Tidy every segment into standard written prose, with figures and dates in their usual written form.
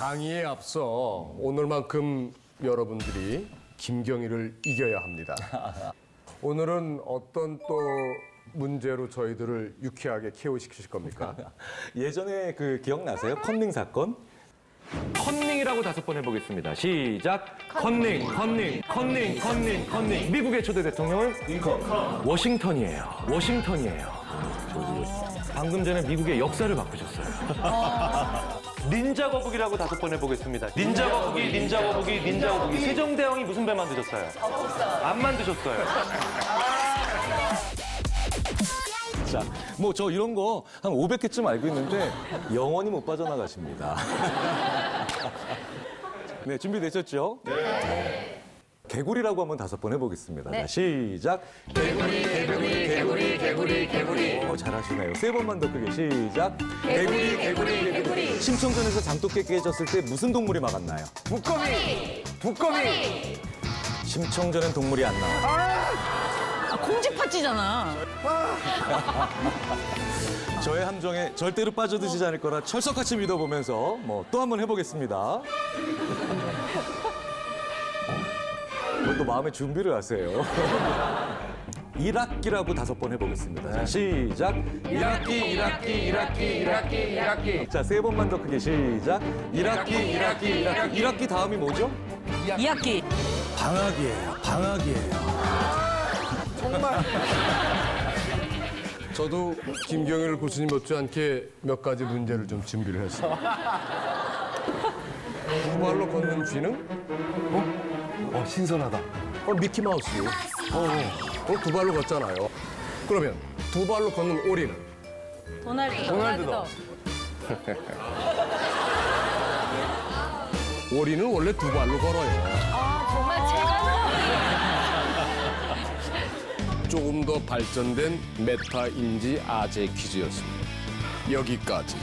강의에 앞서 오늘만큼 여러분들이 김경희를 이겨야 합니다. 오늘은 어떤 또 문제로 저희들을 유쾌하게 케어시키실 겁니까? 예전에 그 기억나세요? 컨닝 사건? 컨닝이라고 5번 해보겠습니다. 시작. 컨닝. 미국의 초대 대통령은 워싱턴이에요. 방금 전에 미국의 역사를 바꾸셨어요. 닌자 거북이라고 5번 해보겠습니다. 닌자 거북이. 세종대왕이 무슨 배 만드셨어요? 안 만드셨어요. 자, 뭐 저 이런 거 한 500개쯤 알고 있는데 영원히 못 빠져나가십니다. 네, 준비되셨죠? 네. 개구리라고 한번 5번 해보겠습니다. 네. 자, 시작. 개구리. 잘하시네요. 3번만 더 크게 시작. 개구리. 심청전에서 장독깨 깨졌을 때 무슨 동물이 막았나요? 두꺼비! 심청전엔 동물이 안 나와. 콩쥐팥쥐잖아. 저의 함정에 절대로 빠져드시지 않을 거라 철석같이 믿어보면서 뭐 또 한번 해보겠습니다. 또 마음의 준비를 하세요. 1학기라고 5번 해보겠습니다. 자, 시작. 1학기. 자, 3번만 더 크게 시작. 1학기 다음이 뭐죠? 2학기. 방학이에요. 정말. 저도 김경희를 고수님 못지않게 몇 가지 문제를 좀 준비를 했습니다. 두 발로 걷는 쥐는? 신선하다. 미키마우스요. 두 발로 걷잖아요. 그러면 두 발로 걷는 오리는? 도날드. 오리는 원래 두 발로 걸어요. 정말 제가 조금 더 발전된 메타 인지 아재 퀴즈였습니다. 여기까지.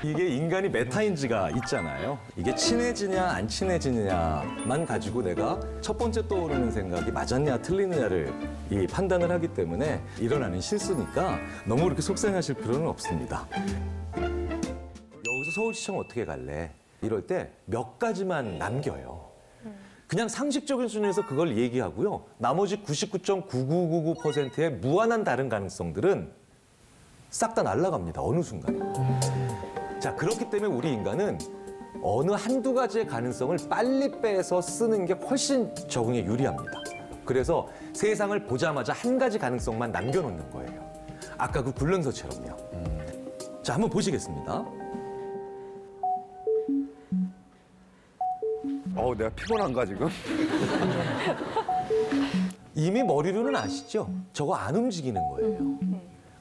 이게 인간이 메타인지가 있잖아요. 이게 친해지냐 안 친해지느냐만 가지고 내가 첫 번째 떠오르는 생각이 맞았냐 틀리느냐를 이 판단을 하기 때문에 일어나는 실수니까 너무 그렇게 속상하실 필요는 없습니다. 여기서 서울시청 어떻게 갈래? 이럴 때 몇 가지만 남겨요. 그냥 상식적인 순위에서 그걸 얘기하고요. 나머지 99.9999%의 무한한 다른 가능성들은 싹 다 날아갑니다. 어느 순간에. 자, 그렇기 때문에 우리 인간은 어느 한두 가지의 가능성을 빨리 빼서 쓰는 게 훨씬 적응에 유리합니다. 그래서 세상을 보자마자 한 가지 가능성만 남겨놓는 거예요. 아까 그 굴렁서처럼요. 자, 한번 보시겠습니다. 내가 피곤한가 지금? 이미 머리로는 아시죠? 저거 안 움직이는 거예요.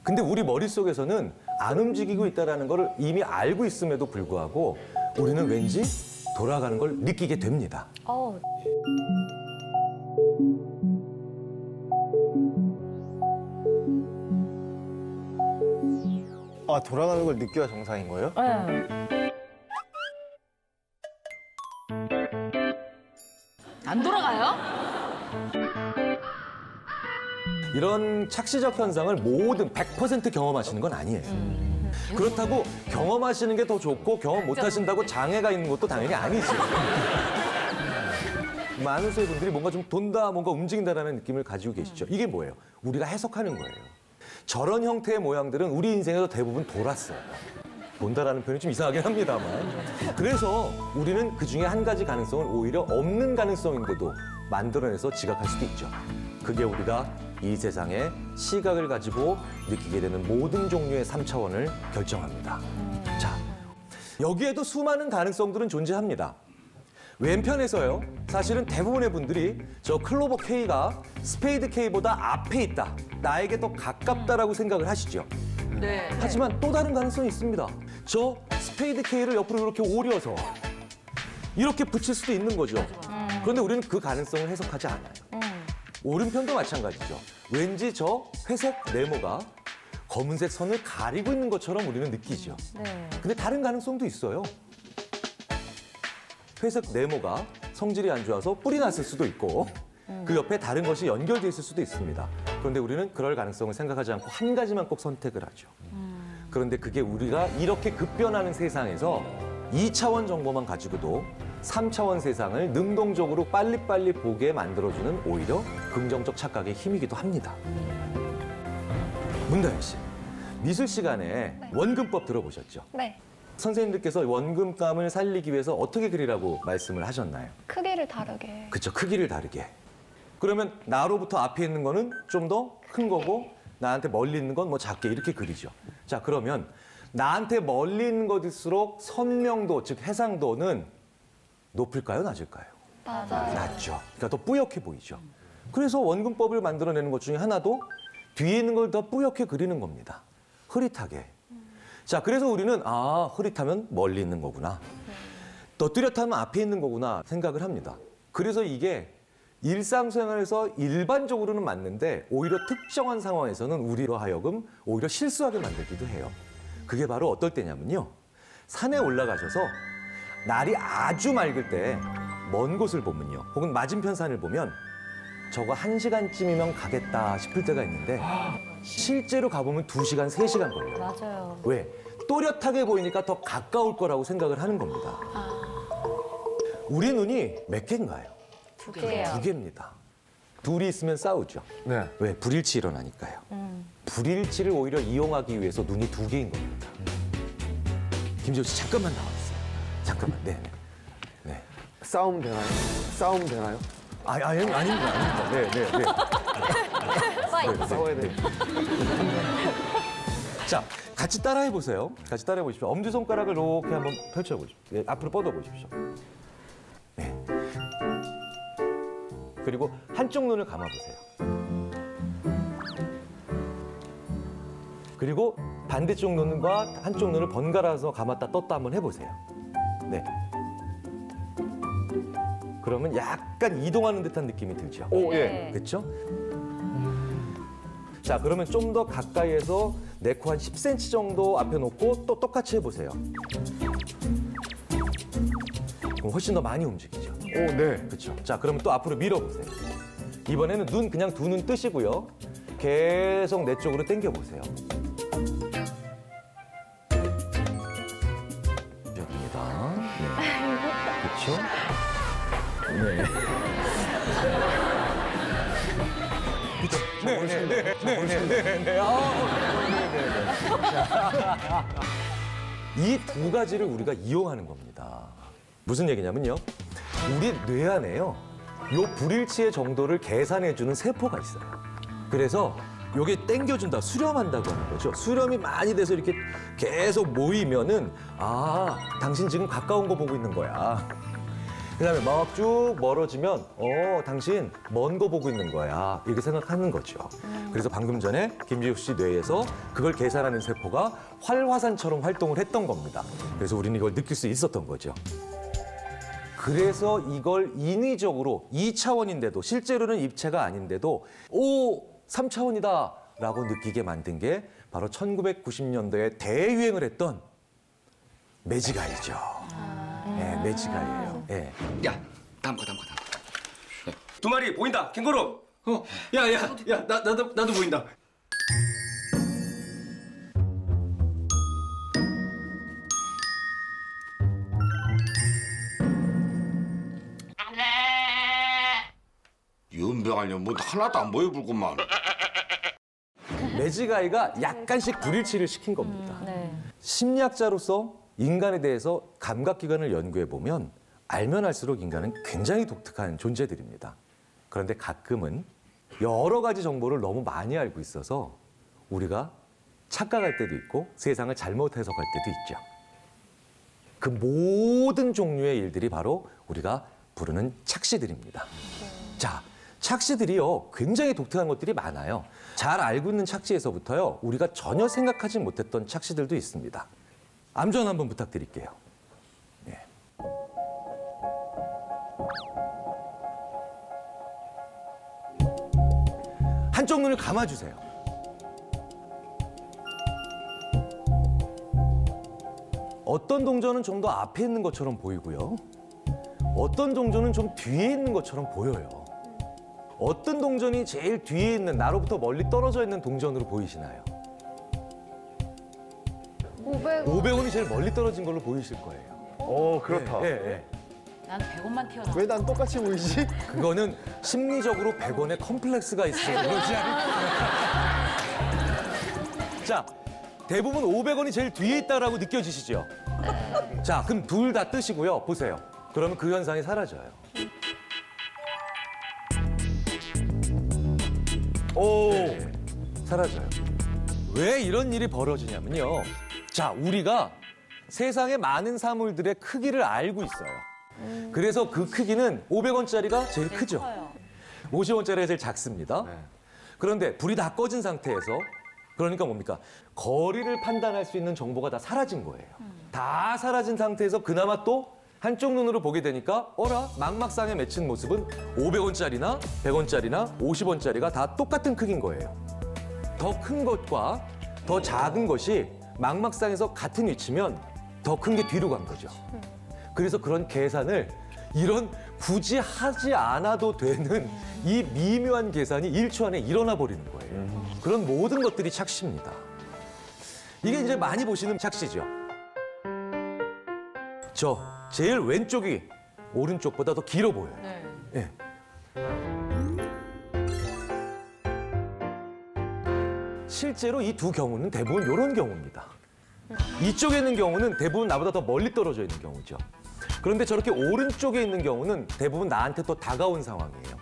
근데 우리 머릿속에서는 안 움직이고 있다는 걸 이미 알고 있음에도 불구하고 우리는 왠지 돌아가는 걸 느끼게 됩니다. 돌아가는 걸 느껴야 정상인 거예요? 안 돌아가요? 이런 착시적 현상을 모든 100% 경험하시는 건 아니에요. 그렇다고 경험하시는 게 더 좋고 경험 못 하신다고 장애가 있는 것도 당연히 아니죠. 많은 수의 분들이 뭔가 좀 돈다, 뭔가 움직인다라는 느낌을 가지고 계시죠. 이게 뭐예요? 우리가 해석하는 거예요. 저런 형태의 모양들은 우리 인생에서 대부분 돌았어요. 돈다라는 표현이 좀 이상하긴 합니다만. 그래서 우리는 그중에 한 가지 가능성은 오히려 없는 가능성인데도 만들어내서 지각할 수도 있죠. 그게 우리가 이 세상의 시각을 가지고 느끼게 되는 모든 종류의 3차원을 결정합니다. 자, 여기에도 수많은 가능성들은 존재합니다. 왼편에서요, 사실은 대부분의 분들이 저 클로버 K가 스페이드 K보다 앞에 있다, 나에게 더 가깝다라고 생각을 하시죠. 네. 하지만 또 다른 가능성이 있습니다. 저 스페이드 K를 옆으로 이렇게 오려서 이렇게 붙일 수도 있는 거죠. 그런데 우리는 그 가능성을 해석하지 않아요. 오른편도 마찬가지죠. 왠지 저 회색 네모가 검은색 선을 가리고 있는 것처럼 우리는 느끼죠. 근데 다른 가능성도 있어요. 회색 네모가 성질이 안 좋아서 뿔이 났을 수도 있고 그 옆에 다른 것이 연결돼 있을 수도 있습니다. 그런데 우리는 그럴 가능성을 생각하지 않고 한 가지만 꼭 선택을 하죠. 그런데 그게 우리가 이렇게 급변하는 세상에서 2차원 정보만 가지고도 3차원 세상을 능동적으로 빨리빨리 보게 만들어주는 오히려 긍정적 착각의 힘이기도 합니다. 문다현 씨, 미술 시간에 원근법 들어보셨죠? 네. 선생님들께서 원근감을 살리기 위해서 어떻게 그리라고 말씀을 하셨나요? 크기를 다르게. 그쵸, 크기를 다르게. 그러면 나로부터 앞에 있는 거는 좀 더 큰 거고 나한테 멀리 있는 건 뭐 작게 이렇게 그리죠. 자, 그러면 나한테 멀리 있는 것일수록 선명도, 즉 해상도는 높을까요, 낮을까요? 맞아요. 낮죠. 그러니까 더 뿌옇게 보이죠. 그래서 원근법을 만들어내는 것 중에 하나도 뒤에 있는 걸 더 뿌옇게 그리는 겁니다. 흐릿하게. 자, 그래서 우리는 흐릿하면 멀리 있는 거구나. 더 뚜렷하면 앞에 있는 거구나 생각을 합니다. 그래서 이게 일상생활에서 일반적으로는 맞는데 오히려 특정한 상황에서는 우리로 하여금 오히려 실수하게 만들기도 해요. 그게 바로 어떨 때냐면요. 산에 올라가셔서 날이 아주 맑을 때 먼 곳을 보면요. 혹은 맞은편 산을 보면 저거 1시간쯤이면 가겠다 싶을 때가 있는데 실제로 가보면 2시간, 3시간 걸려요. 맞아요. 왜? 또렷하게 보이니까 더 가까울 거라고 생각을 하는 겁니다. 우리 눈이 몇 개인가요? 2개요. 2개입니다. 둘이 있으면 싸우죠. 네. 왜? 불일치 일어나니까요. 불일치를 오히려 이용하기 위해서 눈이 2개인 겁니다. 김지호 씨 잠깐만 나와주세요. 잠깐만. 네. 네. 싸움 되나요? 싸움 되나요? 아닙니다. 네. 싸워야 돼. 자, 같이 따라해 보세요. 같이 따라해 보십시오. 엄지손가락을 이렇게 한번 펼쳐 보십시오. 네, 앞으로 뻗어 보십시오. 네. 그리고 한쪽 눈을 감아 보세요. 그리고 반대쪽 눈과 한쪽 눈을 번갈아서 감았다 떴다 한번 해보세요. 네. 그러면 약간 이동하는 듯한 느낌이 들죠. 오, 네. 예. 그렇죠? 자, 그러면 좀 더 가까이에서 내 코 한 10cm 정도 앞에 놓고 또 똑같이 해보세요. 그럼 훨씬 더 많이 움직이죠. 오, 네. 그렇죠. 자, 그러면 또 앞으로 밀어보세요. 이번에는 눈 그냥 두 눈 뜨시고요. 계속 내 쪽으로 당겨보세요. 됩니다. 네. 그렇죠? 네. 이 두 가지를 우리가 이용하는 겁니다. 무슨 얘기냐면요. 우리 뇌 안에요. 요 불일치의 정도를 계산해주는 세포가 있어요. 그래서 요게 땡겨준다, 수렴한다고 하는 거죠. 수렴이 많이 돼서 이렇게 계속 모이면은 당신 지금 가까운 거 보고 있는 거야. 그다음에 막 쭉 멀어지면 당신 먼 거 보고 있는 거야. 이렇게 생각하는 거죠. 그래서 방금 전에 김지욱 씨 뇌에서 그걸 계산하는 세포가 활화산처럼 활동을 했던 겁니다. 그래서 우리는 이걸 느낄 수 있었던 거죠. 그래서 이걸 인위적으로 2차원인데도 실제로는 입체가 아닌데도 3차원이다 라고 느끼게 만든 게 바로 1990년도에 대유행을 했던 매직아이죠. 네, 매직아이예요. 네. 야, 다음 거. 네. 두 마리 보인다, 캥거루. 야, 나도 보인다. 연병하려면 뭐 하나도 안 보여불구만. 매직아이가 약간씩 불일치를 시킨 겁니다. 네. 심리학자로서 인간에 대해서 감각기관을 연구해 보면 알면 알수록 인간은 굉장히 독특한 존재들입니다. 그런데 가끔은 여러 가지 정보를 너무 많이 알고 있어서 우리가 착각할 때도 있고 세상을 잘못 해석할 때도 있죠. 그 모든 종류의 일들이 바로 우리가 부르는 착시들입니다. 자, 착시들이요, 굉장히 독특한 것들이 많아요. 잘 알고 있는 착시에서부터요, 우리가 전혀 생각하지 못했던 착시들도 있습니다. 암전 한번 부탁드릴게요. 네. 한쪽 눈을 감아주세요. 어떤 동전은 좀 더 앞에 있는 것처럼 보이고요. 어떤 동전은 좀 뒤에 있는 것처럼 보여요. 어떤 동전이 제일 뒤에 있는, 나로부터 멀리 떨어져 있는 동전으로 보이시나요? 500원이 제일 멀리 떨어진 걸로 보이실 거예요. 오, 그렇다. 예. 나는 100원만 튀어나와. 왜 난 똑같이 보이지? 그거는 심리적으로 100원의 컴플렉스가 있어요. 그렇지 않을까? 자, 대부분 500원이 제일 뒤에 있다라고 느껴지시죠? 자, 그럼 둘 다 뜨시고요. 보세요. 그러면 그 현상이 사라져요. 오, 사라져요. 왜 이런 일이 벌어지냐면요. 자, 우리가 세상의 많은 사물들의 크기를 알고 있어요. 그래서 그 크기는 500원짜리가 제일 크죠. 50원짜리가 제일 작습니다. 그런데 불이 다 꺼진 상태에서 그러니까 뭡니까? 거리를 판단할 수 있는 정보가 다 사라진 거예요. 다 사라진 상태에서 그나마 또 한쪽 눈으로 보게 되니까 어라? 망막상에 맺힌 모습은 500원짜리나 100원짜리나 50원짜리가 다 똑같은 크기인 거예요. 더 큰 것과 더 작은 것이 망막상에서 같은 위치면 더 큰 게 뒤로 간 거죠. 그래서 그런 계산을 이런 굳이 하지 않아도 되는 이 미묘한 계산이 1초 안에 일어나 버리는 거예요. 그런 모든 것들이 착시입니다. 이게 이제 많이 보시는 착시죠. 저 제일 왼쪽이 오른쪽보다 더 길어 보여요. 네. 예. 실제로 이 두 경우는 대부분 이런 경우입니다. 이쪽에 있는 경우는 대부분 나보다 더 멀리 떨어져 있는 경우죠. 그런데 저렇게 오른쪽에 있는 경우는 대부분 나한테 더 다가온 상황이에요.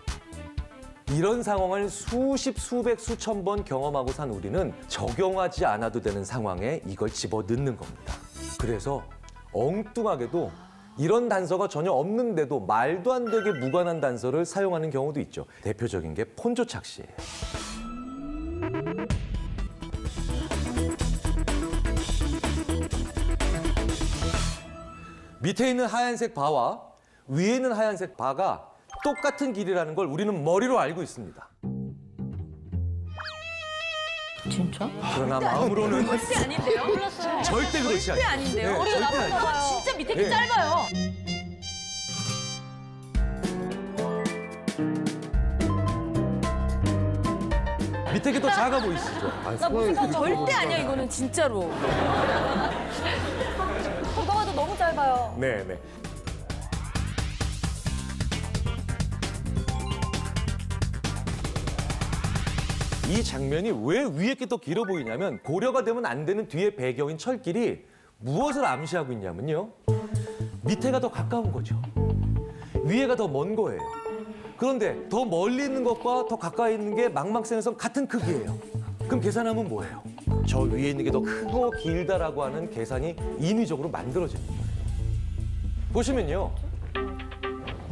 이런 상황을 수십, 수백, 수천 번 경험하고 산 우리는 적용하지 않아도 되는 상황에 이걸 집어넣는 겁니다. 그래서 엉뚱하게도 이런 단서가 전혀 없는데도 말도 안 되게 무관한 단서를 사용하는 경우도 있죠. 대표적인 게 폰조 착시예요. 밑에 있는 하얀색 바와 위에 있는 하얀색 바가 똑같은 길이라는 걸 우리는 머리로 알고 있습니다. 진짜? 그러나 마음으로는 절대 아닌데요? 몰랐어요. 절대 그렇지 절대 않아요. 아닌데요? 네, 우리가 절대 나쁜 아니에요. 거 진짜 밑에 게 네. 짧아요. 밑에 게 더 작아 보이시죠? 나 무슨 거 절대 아니야 이거는 진짜로. 누가 봐도 너무 짧아요. 네, 네. 이 장면이 왜 위에 게 더 길어 보이냐면 고려가 되면 안 되는 뒤에 배경인 철길이 무엇을 암시하고 있냐면요. 밑에가 더 가까운 거죠. 위에가 더 먼 거예요. 그런데 더 멀리 있는 것과 더 가까이 있는 게 망막생에서 같은 크기예요. 그럼 계산하면 뭐예요? 저 위에 있는 게 더 크고 길다라고 하는 계산이 인위적으로 만들어지는 거예요. 보시면요.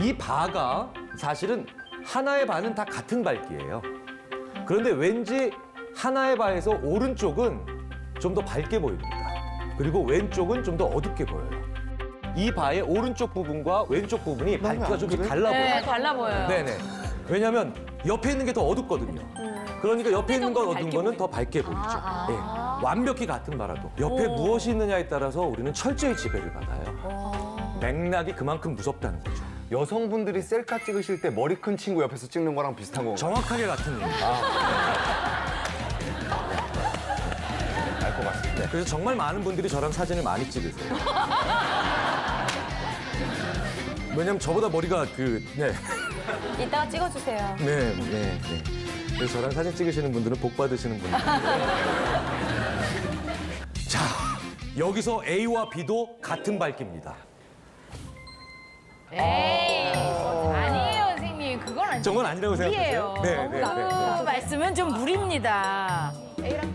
이 바가 사실은 하나의 바는 다 같은 밝기예요. 그런데 왠지 하나의 바에서 오른쪽은 좀 더 밝게 보입니다. 그리고 왼쪽은 좀 더 어둡게 보여요. 이 바의 오른쪽 부분과 왼쪽 부분이 밝기가 좀 달라 보여요. 네, 달라 보여요. 네네. 왜냐하면 옆에 있는 게 더 어둡거든요. 그러니까 옆에 있는 건 어두운 밝게 거는 더 밝게 보이죠. 네. 완벽히 같은 바라도 옆에 무엇이 있느냐에 따라서 우리는 철저히 지배를 받아요. 맥락이 그만큼 무섭다는 거죠. 여성분들이 셀카 찍으실 때 머리 큰 친구 옆에서 찍는 거랑 비슷한 건가요? 정확하게 같은 얘기. 알 것 같습니다. 그래서 정말 많은 분들이 저랑 사진을 많이 찍으세요. 왜냐면 저보다 머리가 네. 이따가 찍어주세요. 네. 그래서 저랑 사진 찍으시는 분들은 복 받으시는 분들. 자, 여기서 A와 B도 같은 밝기입니다. 에이, 아니에요, 선생님. 그건 아니에요. 저건 아니라고 생각하세요? 네. 그 말씀은 좀 무리입니다.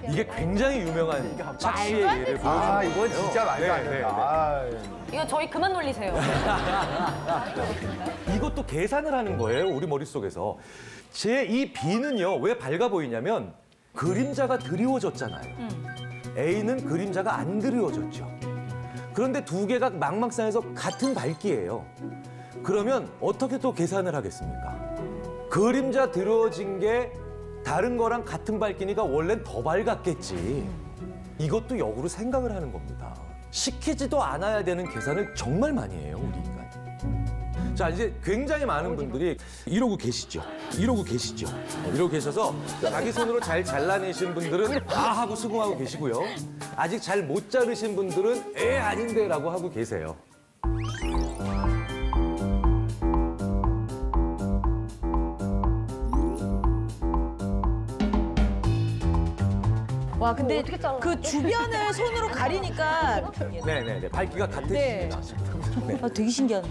이게 굉장히 유명한 착시의 말도 안 예를 되지. 아, 보여주는 이건 진짜 말도 안 된다. 아, 이거 저희 그만 놀리세요. 이것도 계산을 하는 거예요, 우리 머릿속에서. 제 이 B는요, 왜 밝아 보이냐면 그림자가 드리워졌잖아요. A는 그림자가 안 드리워졌죠. 그런데 두 개가 망막상에서 같은 밝기예요. 그러면 어떻게 또 계산을 하겠습니까? 그림자 드러워진 게 다른 거랑 같은 밝기니까 원래는 더 밝았겠지. 이것도 역으로 생각을 하는 겁니다. 시키지도 않아야 되는 계산을 정말 많이 해요, 우리 인간. 자, 이제 굉장히 많은 분들이 이러고 계시죠. 이러고 계시죠. 이러고 계셔서 자기 손으로 잘 잘라내신 분들은 아 하고 수긍하고 계시고요. 아직 잘 못 자르신 분들은 아닌데 라고 하고 계세요. 와, 근데 어떻게 잘라? 그 주변을 손으로 가리니까 네네네. 밝기가 같아집니다. 아, 되게 신기하네.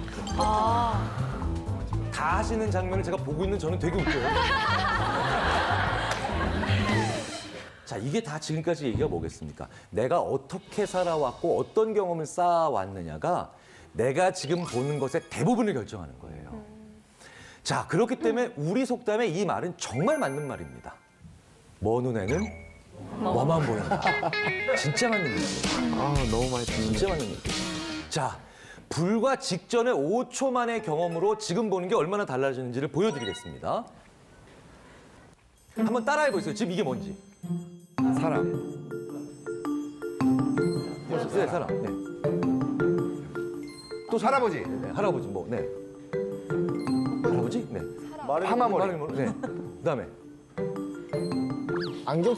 다 하시는 장면을 제가 보고 있는 저는 되게 웃겨요. 자, 이게 다 지금까지 얘기가 뭐겠습니까? 내가 어떻게 살아왔고 어떤 경험을 쌓아왔느냐가 내가 지금 보는 것의 대부분을 결정하는 거예요. 자, 그렇기 때문에 우리 속담에 이 말은 정말 맞는 말입니다. 먼 눈에는 뭐만 보인다. 진짜 맞는 얘기예요. 아, 너무 많이 듣는데. 진짜 맞는 얘기예요. 자, 불과 직전의 5초 만의 경험으로 지금 보는 게 얼마나 달라지는지를 보여드리겠습니다. 한번 따라해 보세요. 지금 이게 뭔지. 사람. 네, 사람. 네. 또 할아버지. 네, 할아버지 뭐, 네. 할아버지? 네. 파마머리. 네. 그다음에 안경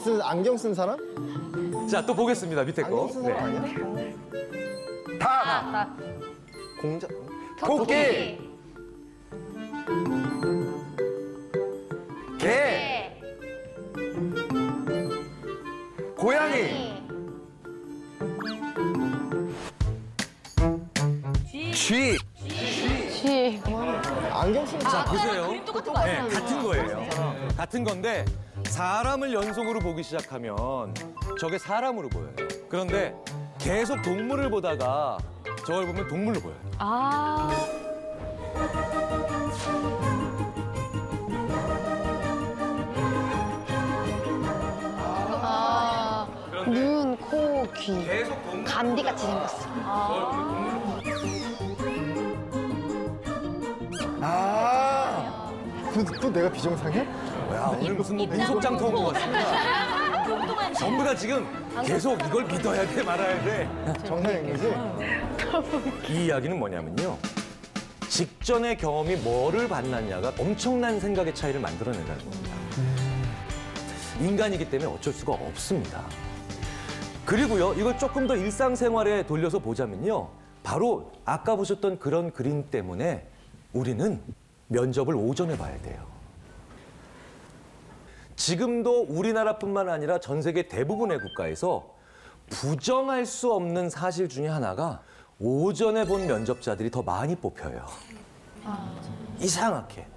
쓴 사람? 자, 또 보겠습니다. 밑에 거. 안경 쓴 사람 아니야? 닭. 공자. 토끼. 개. 고양이. 쥐. 안경 쓴 자, 보세요. 똑같은 거 아니야? 네, 같은 거예요. 같은 건데 사람을 연속으로 보기 시작하면 저게 사람으로 보여요. 그런데 계속 동물을 보다가 저걸 보면 동물로 보여요. 눈, 코, 귀. 감기같이 생겼어. 또 내가 비정상이야? 야, 오늘 무슨 뭐 민속장터 온 것 같습니다. 전부 다 지금 계속 이걸 믿어야 돼 말아야 돼. 정상인 거지? 이 이야기는 뭐냐면요. 직전의 경험이 뭐를 받느냐가 엄청난 생각의 차이를 만들어낸다는 겁니다. 인간이기 때문에 어쩔 수가 없습니다. 그리고요, 이걸 조금 더 일상생활에 돌려서 보자면요. 바로 아까 보셨던 그런 그림 때문에 우리는 면접을 오전에 봐야 돼요. 지금도 우리나라뿐만 아니라 전 세계 대부분의 국가에서 부정할 수 없는 사실 중에 하나가 오전에 본 면접자들이 더 많이 뽑혀요. 이상하게.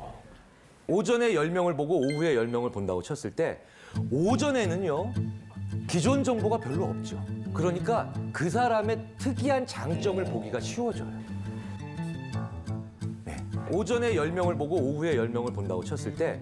오전에 10명을 보고 오후에 10명을 본다고 쳤을 때 오전에는요. 기존 정보가 별로 없죠. 그러니까 그 사람의 특이한 장점을 보기가 쉬워져요. 네. 오전에 10명을 보고 오후에 10명을 본다고 쳤을 때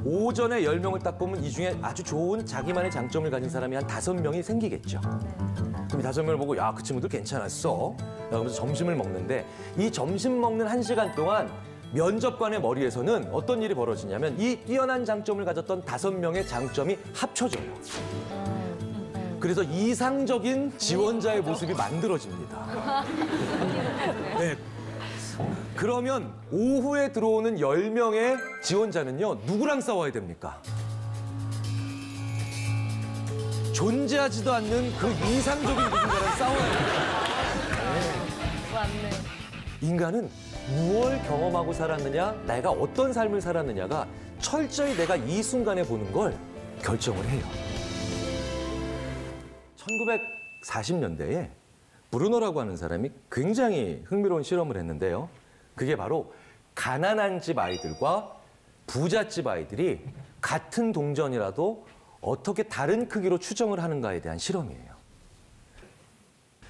오전에 10명을 딱 보면 이 중에 아주 좋은 자기만의 장점을 가진 사람이 한 5명이 생기겠죠. 그럼 이 5명을 보고 야, 그 친구들 괜찮았어. 그러면서 점심을 먹는데 이 점심 먹는 1시간 동안 면접관의 머리에서는 어떤 일이 벌어지냐면 이 뛰어난 장점을 가졌던 5명의 장점이 합쳐져요. 그래서 이상적인 지원자의 모습이 만들어집니다. 네. 그러면 오후에 들어오는 10명의 지원자는요, 누구랑 싸워야 됩니까? 존재하지도 않는 그 이상적인 누군가랑 싸워야 됩니다. 맞네. 인간은 무엇을 경험하고 살았느냐, 내가 어떤 삶을 살았느냐가 철저히 내가 이 순간에 보는 걸 결정을 해요. 1940년대에 브루노라고 하는 사람이 굉장히 흥미로운 실험을 했는데요. 그게 바로 가난한 집 아이들과 부잣집 아이들이 같은 동전이라도 어떻게 다른 크기로 추정을 하는가에 대한 실험이에요.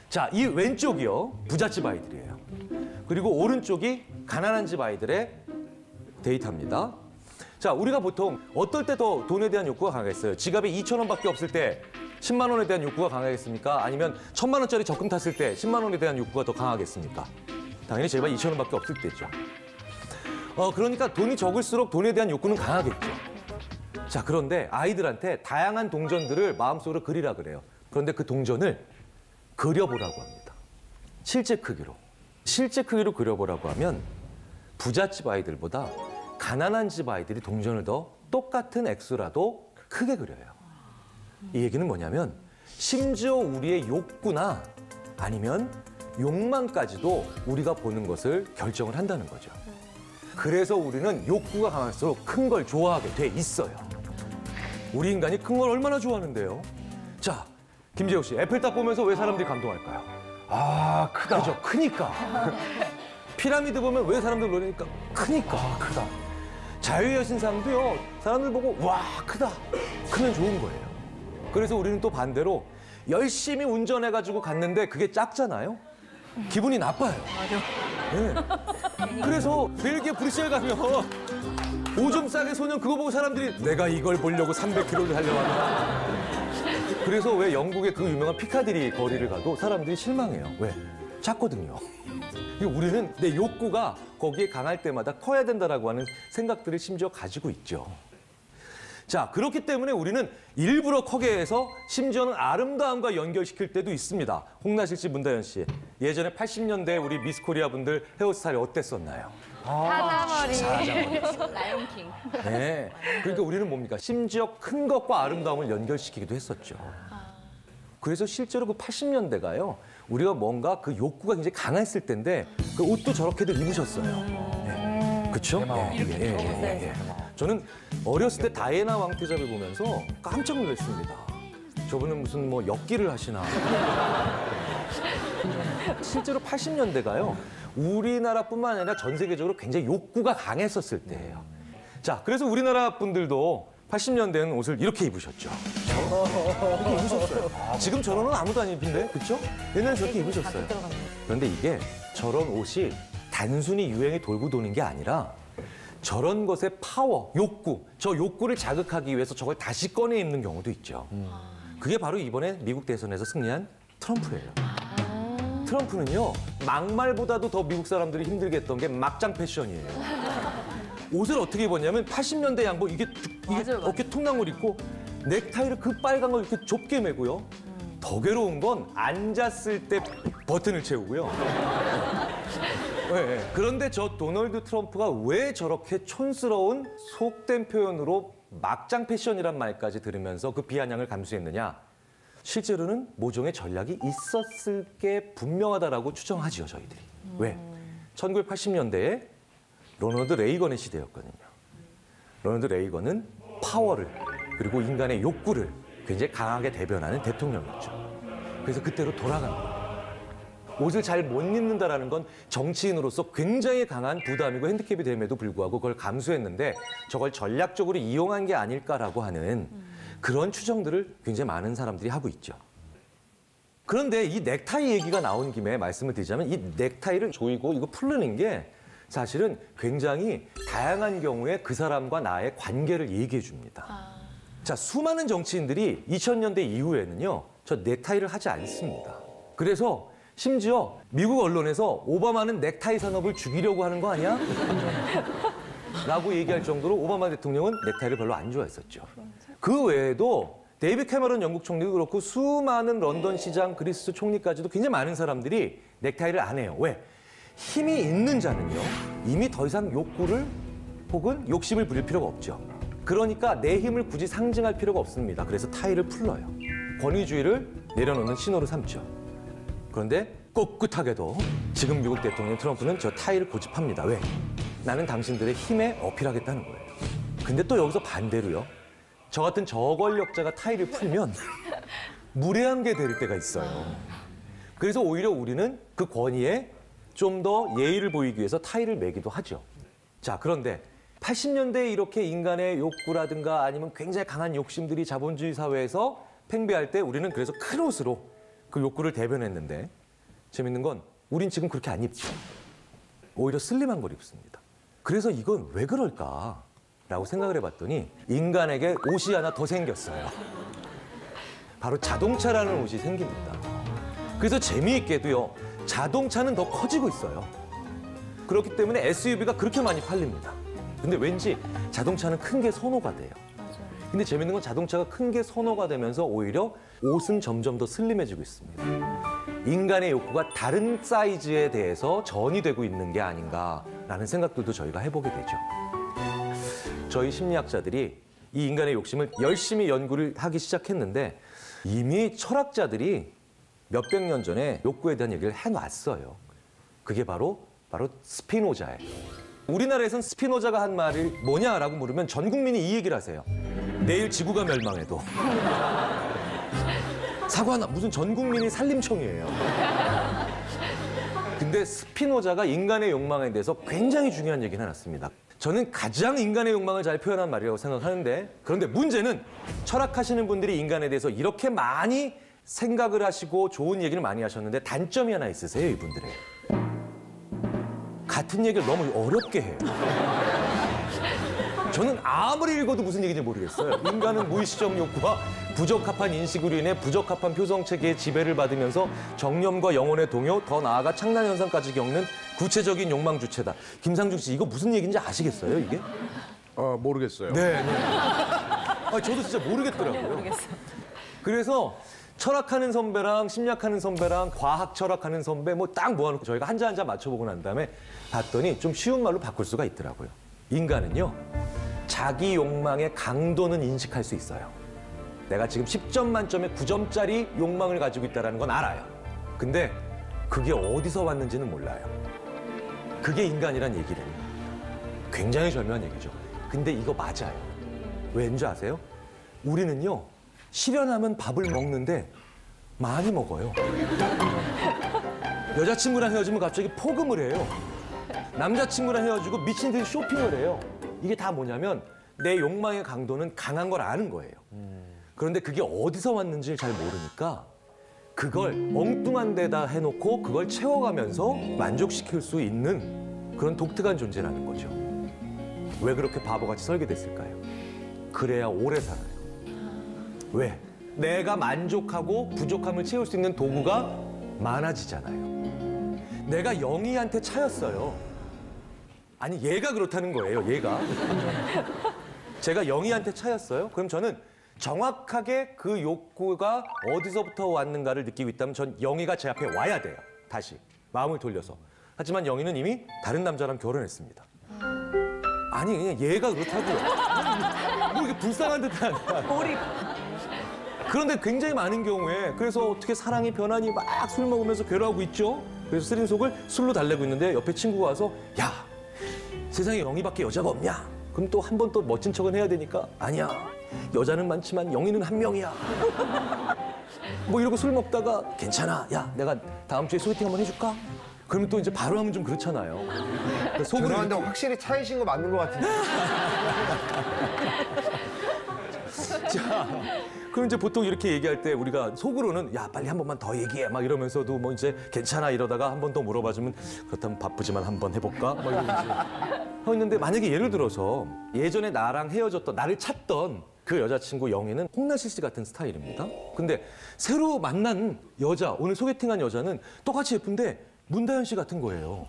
자, 이 왼쪽이요, 부잣집 아이들이에요. 그리고 오른쪽이 가난한 집 아이들의 데이터입니다. 자, 우리가 보통 어떨 때 더 돈에 대한 욕구가 강하겠어요? 지갑에 2,000원밖에 없을 때 10만 원에 대한 욕구가 강하겠습니까? 아니면 1,000만 원짜리 적금 탔을 때 10만 원에 대한 욕구가 더 강하겠습니까? 당연히 제발 2,000원밖에 없을 때죠. 그러니까 돈이 적을수록 돈에 대한 욕구는 강하겠죠. 자, 그런데 아이들한테 다양한 동전들을 마음속으로 그리라 그래요. 그런데 그 동전을 그려보라고 합니다. 실제 크기로. 실제 크기로 그려보라고 하면 부잣집 아이들보다 가난한 집 아이들이 동전을 더 똑같은 액수라도 크게 그려요. 이 얘기는 뭐냐면 심지어 우리의 욕구나 아니면 욕망까지도 우리가 보는 것을 결정을 한다는 거죠. 그래서 우리는 욕구가 강할수록 큰 걸 좋아하게 돼 있어요. 우리 인간이 큰 걸 얼마나 좋아하는데요. 자, 김재호 씨, 에펠탑 보면서 왜 사람들이 감동할까요? 아, 크다. 그죠? 크니까. 피라미드 보면 왜 사람들 놀라니까? 크니까. 크다. 자유의 여신상도요, 사람들 보고 와, 크다. 크면 좋은 거예요. 그래서 우리는 또 반대로 열심히 운전해가지고 갔는데 그게 작잖아요? 기분이 나빠요. 맞아. 네. 그래서 벨기에 브뤼셀 가면 오줌 싸게 소년 그거 보고 사람들이 내가 이걸 보려고 300km를 달려왔나? 그래서 왜 영국의 그 유명한 피카디리 거리를 가도 사람들이 실망해요. 왜? 작거든요. 우리는 내 욕구가 거기에 강할 때마다 커야 된다라고 하는 생각들을 심지어 가지고 있죠. 자, 그렇기 때문에 우리는 일부러 커게 해서 심지어는 아름다움과 연결시킬 때도 있습니다. 홍나실 씨, 문다현 씨. 예전에 80년대 우리 미스 코리아 분들 헤어스타일이 어땠었나요? 사자머리. 라이온킹. 네. 그러니까 우리는 뭡니까? 심지어 큰 것과 아름다움을 연결시키기도 했었죠. 그래서 실제로 그 80년대가요. 우리가 뭔가 그 욕구가 굉장히 강했을 때인데 그 옷도 저렇게들 입으셨어요. 그렇죠? 예. 저는 어렸을 때 다이애나 왕태자를 보면서 깜짝 놀랐습니다. 저분은 무슨 뭐 엿기를 하시나. 실제로 80년대가요. 우리나라뿐만 아니라 전 세계적으로 굉장히 욕구가 강했었을 때예요. 자, 그래서 우리나라 분들도 80년대는 옷을 이렇게 입으셨죠. 이렇게 입으셨어요. 지금 저런 옷 아무도 안 입힌데, 그렇죠? 옛날에 저렇게 입으셨어요. 그런데 이게 저런 옷이 단순히 유행이 돌고 도는 게 아니라 저런 것의 파워, 욕구, 저 욕구를 자극하기 위해서 저걸 다시 꺼내 입는 경우도 있죠. 그게 바로 이번에 미국 대선에서 승리한 트럼프예요. 트럼프는요, 막말보다도 더 미국 사람들이 힘들게 했던 게 막장 패션이에요. 옷을 어떻게 입었냐면 80년대 양복 이게 어깨 통나물 입고 넥타이를 그 빨간 걸 이렇게 좁게 매고요. 더 괴로운 건 앉았을 때 버튼을 채우고요. 네. 그런데 저 도널드 트럼프가 왜 저렇게 촌스러운 속된 표현으로 막장 패션이란 말까지 들으면서 그 비아냥을 감수했느냐? 실제로는 모종의 전략이 있었을 게 분명하다라고 추정하지요, 저희들이. 왜? 1980년대에 로널드 레이건의 시대였거든요. 로널드 레이건은 파워를 그리고 인간의 욕구를 굉장히 강하게 대변하는 대통령이었죠. 그래서 그때로 돌아간 거예요. 옷을 잘 못 입는다라는 건 정치인으로서 굉장히 강한 부담이고 핸디캡이 됨에도 불구하고 그걸 감수했는데 저걸 전략적으로 이용한 게 아닐까라고 하는 그런 추정들을 굉장히 많은 사람들이 하고 있죠. 그런데 이 넥타이 얘기가 나온 김에 말씀을 드리자면 이 넥타이를 조이고 이거 풀르는 게 사실은 굉장히 다양한 경우에 그 사람과 나의 관계를 얘기해 줍니다. 자, 수많은 정치인들이 2000년대 이후에는요, 저 넥타이를 하지 않습니다. 그래서 심지어 미국 언론에서 오바마는 넥타이 산업을 죽이려고 하는 거 아니야? 라고 얘기할 정도로 오바마 대통령은 넥타이를 별로 안 좋아했었죠. 그 외에도 데이비드 캐머런 영국 총리도 그렇고 수많은 런던 시장 그리스 총리까지도 굉장히 많은 사람들이 넥타이를 안 해요. 왜? 힘이 있는 자는요, 이미 더 이상 욕구를 혹은 욕심을 부릴 필요가 없죠. 그러니까 내 힘을 굳이 상징할 필요가 없습니다. 그래서 타이를 풀러요. 권위주의를 내려놓는 신호로 삼죠. 그런데 꿋꿋하게도 지금 미국 대통령 트럼프는 저 타이를 고집합니다. 왜? 나는 당신들의 힘에 어필하겠다는 거예요. 근데 또 여기서 반대로요. 저 같은 저권력자가 타이를 풀면 무례한 게 될 때가 있어요. 그래서 오히려 우리는 그 권위에 좀 더 예의를 보이기 위해서 타이를 매기도 하죠. 자, 그런데 80년대에 이렇게 인간의 욕구라든가 아니면 굉장히 강한 욕심들이 자본주의 사회에서 팽배할 때 우리는 그래서 큰 옷으로 그 욕구를 대변했는데 재밌는 건 우린 지금 그렇게 안 입죠. 오히려 슬림한 걸 입습니다. 그래서 이건 왜 그럴까라고 생각을 해봤더니 인간에게 옷이 하나 더 생겼어요. 바로 자동차라는 옷이 생깁니다. 그래서 재미있게도요, 자동차는 더 커지고 있어요. 그렇기 때문에 SUV가 그렇게 많이 팔립니다. 근데 왠지 자동차는 큰 게 선호가 돼요. 근데 재밌는 건 자동차가 큰 게 선호가 되면서 오히려 옷은 점점 더 슬림해지고 있습니다. 인간의 욕구가 다른 사이즈에 대해서 전이되고 있는 게 아닌가 라는 생각들도 저희가 해보게 되죠. 저희 심리학자들이 이 인간의 욕심을 열심히 연구를 하기 시작했는데 이미 철학자들이 몇백 년 전에 욕구에 대한 얘기를 해놨어요. 그게 바로 스피노자예요. 우리나라에선 스피노자가 한 말이 뭐냐라고 물으면 전 국민이 이 얘기를 하세요. 내일 지구가 멸망해도. 사과나 무슨 전 국민이 산림청이에요. 근데 스피노자가 인간의 욕망에 대해서 굉장히 중요한 얘기를 해놨습니다. 저는 가장 인간의 욕망을 잘 표현한 말이라고 생각하는데 그런데 문제는 철학하시는 분들이 인간에 대해서 이렇게 많이 생각을 하시고 좋은 얘기를 많이 하셨는데 단점이 하나 있으세요, 이분들이. 같은 얘기를 너무 어렵게 해요. 저는 아무리 읽어도 무슨 얘기인지 모르겠어요. 인간은 무의식적 욕구와 부적합한 인식으로 인해 부적합한 표성체계의 지배를 받으면서 정념과 영혼의 동요, 더 나아가 창난 현상까지 겪는 구체적인 욕망 주체다. 김상중 씨, 이거 무슨 얘기인지 아시겠어요, 이게? 모르겠어요. 네. 저도 진짜 모르겠더라고요. 그래서 철학하는 선배랑 심리학하는 선배랑 과학 철학하는 선배 뭐 딱 모아놓고 저희가 한자 한자 맞춰보고 난 다음에 봤더니 좀 쉬운 말로 바꿀 수가 있더라고요. 인간은요, 자기 욕망의 강도는 인식할 수 있어요. 내가 지금 10점 만점에 9점짜리 욕망을 가지고 있다는 건 알아요. 근데 그게 어디서 왔는지는 몰라요. 그게 인간이란 얘기를. 굉장히 절묘한 얘기죠. 근데 이거 맞아요. 왠지 아세요? 우리는요, 실현하면 밥을 먹는데 많이 먹어요. 여자친구랑 헤어지면 갑자기 포금을 해요. 남자친구랑 헤어지고 미친 듯이 쇼핑을 해요. 이게 다 뭐냐면 내 욕망의 강도는 강한 걸 아는 거예요. 그런데 그게 어디서 왔는지 잘 모르니까 그걸 엉뚱한 데다 해놓고 그걸 채워가면서 만족시킬 수 있는 그런 독특한 존재라는 거죠. 왜 그렇게 바보같이 설계됐을까요? 그래야 오래 살아요. 왜? 내가 만족하고 부족함을 채울 수 있는 도구가 많아지잖아요. 내가 영희한테 차였어요. 아니, 얘가 그렇다는 거예요, 얘가. 제가 영희한테 차였어요? 그럼 저는 정확하게 그 욕구가 어디서부터 왔는가를 느끼고 있다면 전 영희가 제 앞에 와야 돼요. 다시 마음을 돌려서. 하지만 영희는 이미 다른 남자랑 결혼했습니다. 아니, 그냥 얘가 그렇다고요. 뭐 이렇게 불쌍한 듯한. 그런데 굉장히 많은 경우에 그래서 어떻게 사랑이 변하니 막 술 먹으면서 괴로워하고 있죠. 그래서 쓰린 속을 술로 달래고 있는데 옆에 친구가 와서 야, 세상에 영희밖에 여자가 없냐? 그럼 또 한 번 또 멋진 척은 해야 되니까 아니야. 여자는 많지만 영희는 한 명이야. 뭐 이러고 술 먹다가 괜찮아. 야, 내가 다음 주에 소개팅 한번 해줄까? 그러면 또 이제 바로 하면 좀 그렇잖아요. 속으로 죄송한데 이렇게... 확실히 차이신 거 맞는 거 같은데. 자, 그럼 이제 보통 이렇게 얘기할 때 우리가 속으로는 야, 빨리 한 번만 더 얘기해 막 이러면서도 뭐 이제 괜찮아 이러다가 한 번 더 물어봐주면 그렇다면 바쁘지만 한 번 해볼까? 막 이러고 이제 했는데 만약에 예를 들어서 예전에 나랑 헤어졌던 나를 찾던 그 여자친구 영희는 홍나실 씨 같은 스타일입니다. 근데 새로 만난 여자, 오늘 소개팅한 여자는 똑같이 예쁜데 문다현 씨 같은 거예요.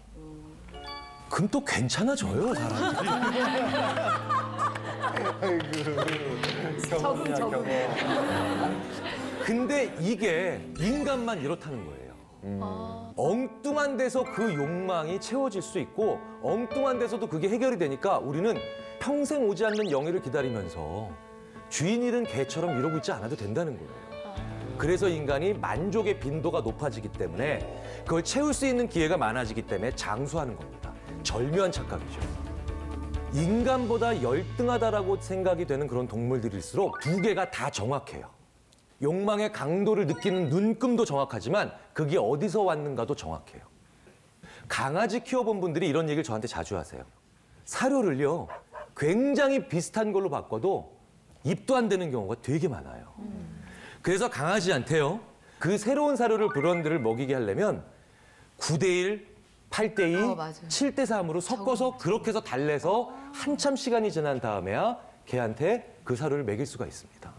그럼 또 괜찮아져요, 사람들이. 적응. 근데 이게 인간만 이렇다는 거예요. 엉뚱한 데서 그 욕망이 채워질 수 있고 엉뚱한 데서도 그게 해결이 되니까 우리는 평생 오지 않는 영희를 기다리면서 주인 잃은 개처럼 이러고 있지 않아도 된다는 거예요. 그래서 인간이 만족의 빈도가 높아지기 때문에 그걸 채울 수 있는 기회가 많아지기 때문에 장수하는 겁니다. 절묘한 착각이죠. 인간보다 열등하다라고 생각이 되는 그런 동물들일수록 두 개가 다 정확해요. 욕망의 강도를 느끼는 눈금도 정확하지만 그게 어디서 왔는가도 정확해요. 강아지 키워본 분들이 이런 얘기를 저한테 자주 하세요. 사료를요, 굉장히 비슷한 걸로 바꿔도 입도 안 되는 경우가 되게 많아요. 그래서 강아지한테요, 그 새로운 사료를 브랜드를 먹이게 하려면 9대1, 8대2, 7대3으로 섞어서 그렇게 해서 달래서 한참 시간이 지난 다음에야 걔한테 그 사료를 먹일 수가 있습니다.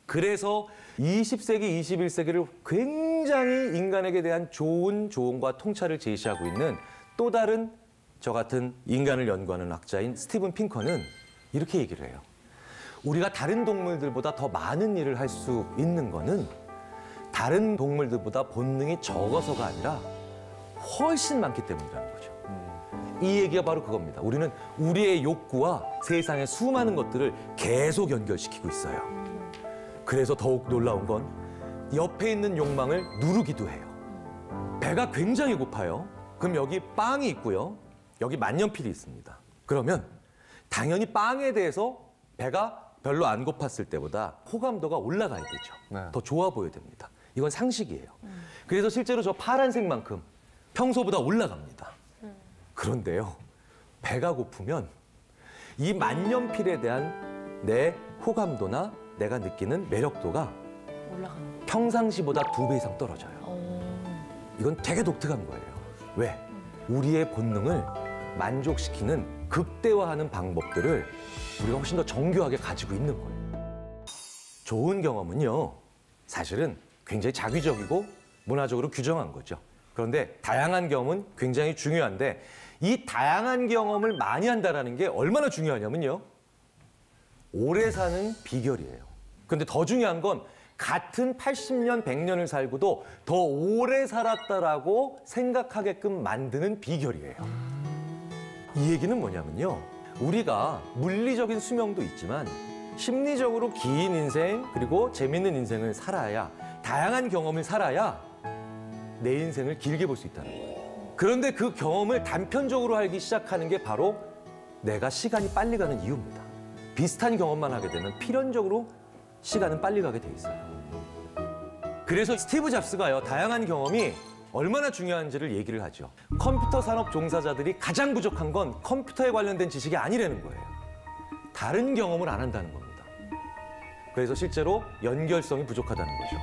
그래서 20세기, 21세기를 굉장히 인간에게 대한 좋은 조언과 통찰을 제시하고 있는 또 다른 저 같은 인간을 연구하는 학자인 스티븐 핑커는 이렇게 얘기를 해요. 우리가 다른 동물들보다 더 많은 일을 할 수 있는 거는 다른 동물들보다 본능이 적어서가 아니라 훨씬 많기 때문이라는 거죠. 이 얘기가 바로 그겁니다. 우리는 우리의 욕구와 세상의 수많은 것들을 계속 연결시키고 있어요. 그래서 더욱 놀라운 건 옆에 있는 욕망을 누르기도 해요. 배가 굉장히 고파요. 그럼 여기 빵이 있고요. 여기 만년필이 있습니다. 그러면 당연히 빵에 대해서 배가 별로 안 고팠을 때보다 호감도가 올라가야 되죠. 네. 더 좋아 보여야 됩니다. 이건 상식이에요. 그래서 실제로 저 파란색만큼 평소보다 올라갑니다. 그런데요, 배가 고프면 이 만년필에 대한 내 호감도나 내가 느끼는 매력도가 평상시보다 2배 이상 떨어져요. 이건 되게 독특한 거예요. 왜? 우리의 본능을 만족시키는 극대화하는 방법들을 우리가 훨씬 더 정교하게 가지고 있는 거예요. 좋은 경험은요, 사실은 굉장히 자기적이고 문화적으로 규정한 거죠. 그런데 다양한 경험은 굉장히 중요한데 이 다양한 경험을 많이 한다는 게 얼마나 중요하냐면요, 오래 사는 비결이에요. 그런데 더 중요한 건 같은 80년, 100년을 살고도 더 오래 살았다라고 생각하게끔 만드는 비결이에요. 이 얘기는 뭐냐면요, 우리가 물리적인 수명도 있지만 심리적으로 긴 인생 그리고 재밌는 인생을 살아야, 다양한 경험을 살아야 내 인생을 길게 볼 수 있다는 거예요. 그런데 그 경험을 단편적으로 하기 시작하는 게 바로 내가 시간이 빨리 가는 이유입니다. 비슷한 경험만 하게 되면 필연적으로 시간은 빨리 가게 돼 있어요. 그래서 스티브 잡스가요, 다양한 경험이 얼마나 중요한지를 얘기를 하죠. 컴퓨터 산업 종사자들이 가장 부족한 건 컴퓨터에 관련된 지식이 아니라는 거예요. 다른 경험을 안 한다는 겁니다. 그래서 실제로 연결성이 부족하다는 거죠.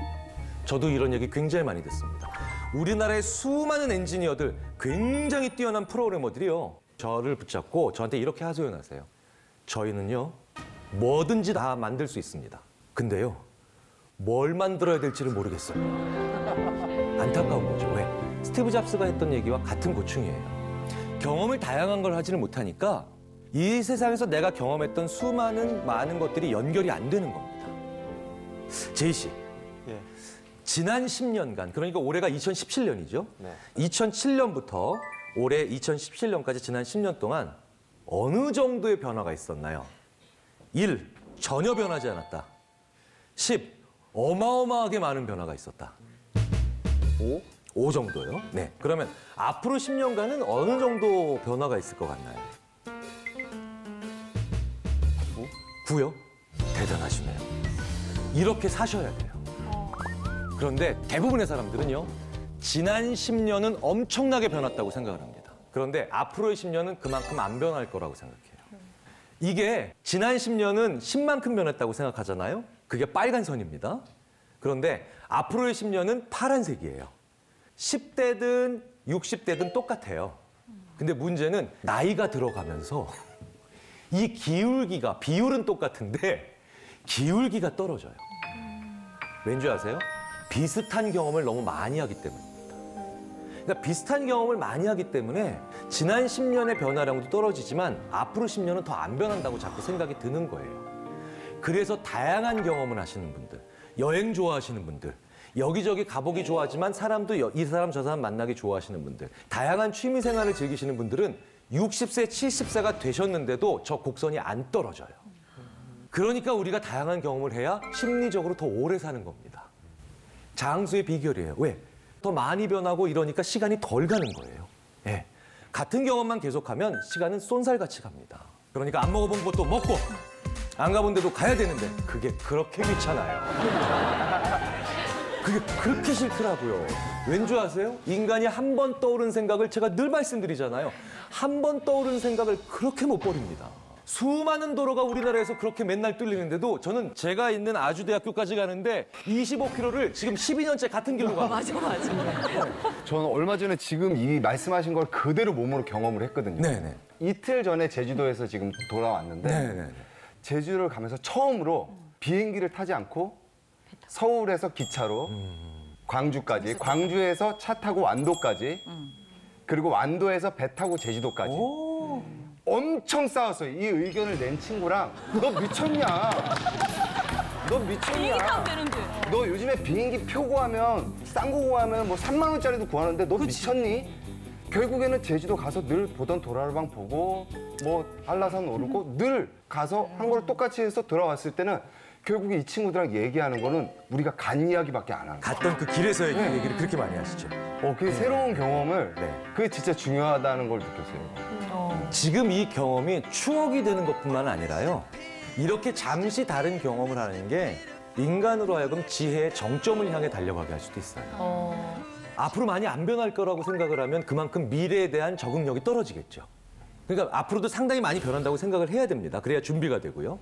저도 이런 얘기 굉장히 많이 듣습니다. 우리나라의 수많은 엔지니어들, 굉장히 뛰어난 프로그래머들이요, 저를 붙잡고 저한테 이렇게 하소연하세요. 저희는요, 뭐든지 다 만들 수 있습니다. 근데요, 뭘 만들어야 될지를 모르겠어요. 안타까운 거죠. 왜? 스티브 잡스가 했던 얘기와 같은 고충이에요. 경험을 다양한 걸 하지는 못하니까 이 세상에서 내가 경험했던 많은 것들이 연결이 안 되는 겁니다. 제이 씨, 지난 10년간, 그러니까 올해가 2017년이죠. 2007년부터 올해 2017년까지 지난 10년 동안 어느 정도의 변화가 있었나요? 1. 전혀 변하지 않았다. 10. 어마어마하게 많은 변화가 있었다. 5 정도요? 네. 그러면 앞으로 10년간은 어느 정도 변화가 있을 것 같나요? 9요? 대단하시네요. 이렇게 사셔야 돼요. 그런데 대부분의 사람들은요, 지난 10년은 엄청나게 변했다고 생각을 합니다. 그런데 앞으로의 10년은 그만큼 안 변할 거라고 생각해요. 이게 지난 10년은 10만큼 변했다고 생각하잖아요. 그게 빨간 선입니다. 그런데 앞으로의 10년은 파란색이에요. 10대든 60대든 똑같아요. 근데 문제는 나이가 들어가면서 이 기울기가, 비율은 똑같은데 기울기가 떨어져요. 왠지 아세요? 비슷한 경험을 너무 많이 하기 때문입니다. 그러니까 비슷한 경험을 많이 하기 때문에 지난 10년의 변화량도 떨어지지만 앞으로 10년은 더 안 변한다고 자꾸 생각이 드는 거예요. 그래서 다양한 경험을 하시는 분들, 여행 좋아하시는 분들, 여기저기 가보기 좋아하지만 사람도 이 사람 저 사람 만나기 좋아하시는 분들, 다양한 취미 생활을 즐기시는 분들은 60세, 70세가 되셨는데도 저 곡선이 안 떨어져요. 그러니까 우리가 다양한 경험을 해야 심리적으로 더 오래 사는 겁니다. 장수의 비결이에요. 왜? 더 많이 변하고 이러니까 시간이 덜 가는 거예요. 예. 같은 경험만 계속하면 시간은 쏜살같이 갑니다. 그러니까 안 먹어본 것도 먹고 안 가본 데도 가야 되는데 그게 그렇게 귀찮아요. 그게 그렇게 싫더라고요. 왠지 아세요? 인간이 한 번 떠오른 생각을, 제가 늘 말씀드리잖아요. 한 번 떠오른 생각을 그렇게 못 버립니다. 수많은 도로가 우리나라에서 그렇게 맨날 뚫리는데도 저는 제가 있는 아주대학교까지 가는데 25km를 지금 12년째 같은 길로 가요. 맞아. 저는 얼마 전에 지금 이 말씀하신 걸 그대로 몸으로 경험을 했거든요. 네네. 이틀 전에 제주도에서 지금 돌아왔는데 네네. 제주를 가면서 처음으로 비행기를 타지 않고 서울에서 기차로 광주까지, 광주에서 차 타고 완도까지, 그리고 완도에서 배 타고 제주도까지. 엄청 싸웠어요. 이 의견을 낸 친구랑 너 미쳤냐? 너 미쳤냐? 너 요즘에 비행기 표 구하면 싼 거 구하면 뭐 3만 원짜리도 구하는데 너 미쳤니? 결국에는 제주도 가서 늘 보던 도라르방 보고 뭐 한라산 오르고 늘 가서 한 걸 똑같이 해서 돌아왔을 때는 결국에 이 친구들랑 얘기하는 거는 우리가 간 이야기밖에 안 하는 거예요. 갔던 그 길에서의 얘기를 그렇게 많이 하시죠. 그 새로운 경험을 네. 그게 진짜 중요하다는 걸 느꼈어요. 지금 이 경험이 추억이 되는 것뿐만 아니라요. 이렇게 잠시 다른 경험을 하는 게 인간으로 하여금 지혜의 정점을 향해 달려가게 할 수도 있어요. 앞으로 많이 안 변할 거라고 생각을 하면 그만큼 미래에 대한 적응력이 떨어지겠죠. 그러니까 앞으로도 상당히 많이 변한다고 생각을 해야 됩니다. 그래야 준비가 되고요.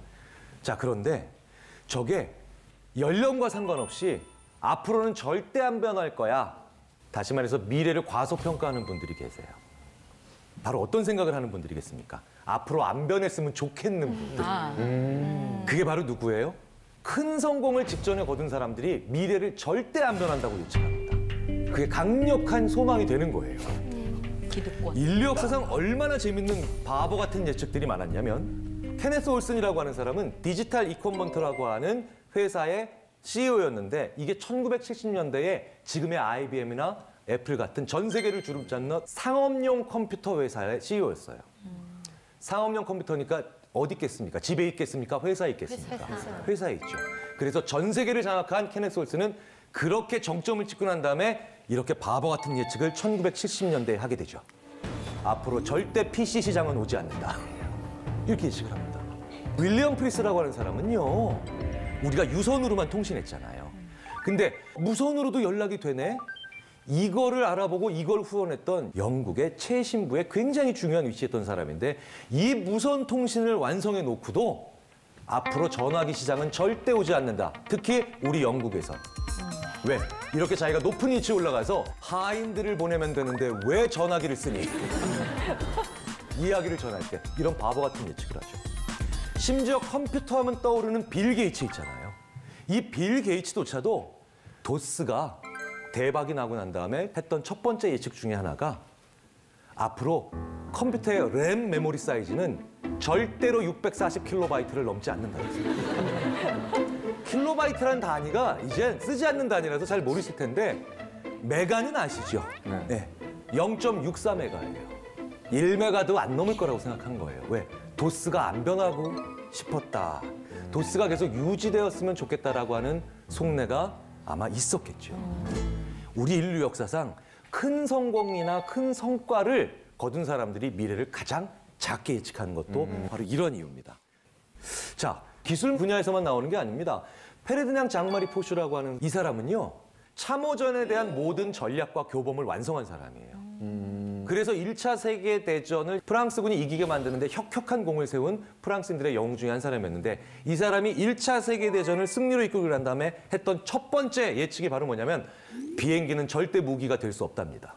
자, 그런데 저게 연령과 상관없이 앞으로는 절대 안 변할 거야. 다시 말해서 미래를 과소평가하는 분들이 계세요. 바로 어떤 생각을 하는 분들이겠습니까? 앞으로 안 변했으면 좋겠는 분들. 그게 바로 누구예요? 큰 성공을 직전에 거둔 사람들이 미래를 절대 안 변한다고 예측합니다. 그게 강력한 소망이 되는 거예요. 기득권. 인류 역사상 얼마나 재밌는 바보 같은 예측들이 많았냐면 케네스 올슨이라고 하는 사람은 디지털 이코먼트라고 하는 회사의 CEO였는데 이게 1970년대에 지금의 IBM이나 애플 같은 전 세계를 주름잡는 상업용 컴퓨터 회사의 CEO였어요. 상업용 컴퓨터니까 어디 있겠습니까? 집에 있겠습니까? 회사에 있겠습니까? 회사에 있죠. 그래서 전 세계를 장악한 케네스 올슨은 그렇게 정점을 찍고 난 다음에 이렇게 바보 같은 예측을 1970년대에 하게 되죠. 앞으로 절대 PC 시장은 오지 않는다. 이렇게 예측을 합니다. 윌리엄 프리스라고 하는 사람은요. 우리가 유선으로만 통신했잖아요. 근데 무선으로도 연락이 되네? 이거를 알아보고 이걸 후원했던 영국의 최신부에 굉장히 중요한 위치에 있던 사람인데 이 무선 통신을 완성해 놓고도 앞으로 전화기 시장은 절대 오지 않는다. 특히 우리 영국에서. 왜? 이렇게 자기가 높은 위치에 올라가서 하인들을 보내면 되는데 왜 전화기를 쓰니? 이야기를 전할 때 이런 바보 같은 예측을 하죠. 심지어 컴퓨터 하면 떠오르는 빌 게이츠 있잖아요. 이 빌 게이츠조차도 도스가 대박이 나고 난 다음에 했던 첫 번째 예측 중에 하나가 앞으로 컴퓨터의 램 메모리 사이즈는 절대로 640kB를 넘지 않는다고 했어요. 킬로바이트라는 단위가 이젠 쓰지 않는 단위라서 잘 모르실 텐데 메가는 아시죠? 네. 0.64메가예요. 1메가도 안 넘을 거라고 생각한 거예요. 왜? 도스가 안 변하고 싶었다. 도스가 계속 유지되었으면 좋겠다라고 하는 속내가 아마 있었겠죠. 우리 인류 역사상 큰 성공이나 큰 성과를 거둔 사람들이 미래를 가장 작게 예측하는 것도 바로 이런 이유입니다. 자, 기술 분야에서만 나오는 게 아닙니다. 페르디낭 장마리 포슈라고 하는 이 사람은요. 참호전에 대한 모든 전략과 교범을 완성한 사람이에요. 그래서 1차 세계대전을 프랑스군이 이기게 만드는데 혁혁한 공을 세운 프랑스인들의 영웅 중에 한 사람이었는데 이 사람이 1차 세계대전을 승리로 이끌고 난 다음에 했던 첫 번째 예측이 바로 뭐냐면 비행기는 절대 무기가 될 수 없답니다.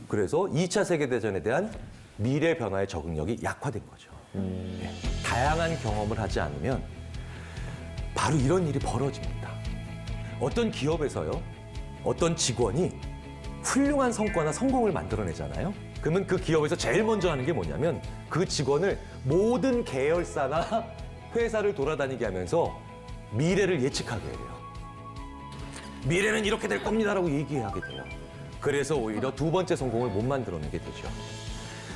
그래서 2차 세계대전에 대한 미래 변화의 적응력이 약화된 거죠. 네. 다양한 경험을 하지 않으면 바로 이런 일이 벌어집니다. 어떤 기업에서요, 어떤 직원이 훌륭한 성과나 성공을 만들어내잖아요. 그러면 그 기업에서 제일 먼저 하는 게 뭐냐면 그 직원을 모든 계열사나 회사를 돌아다니게 하면서 미래를 예측하게 해요. 미래는 이렇게 될 겁니다라고 얘기하게 돼요. 그래서 오히려 두 번째 성공을 못 만들어내게 되죠.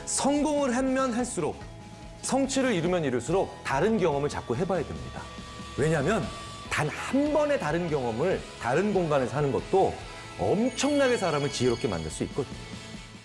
성공을 하면 할수록 성취를 이루면 이룰수록 다른 경험을 자꾸 해봐야 됩니다. 왜냐하면 단 한 번의 다른 경험을 다른 공간에서 하는 것도 엄청나게 사람을 지혜롭게 만들 수 있거든요.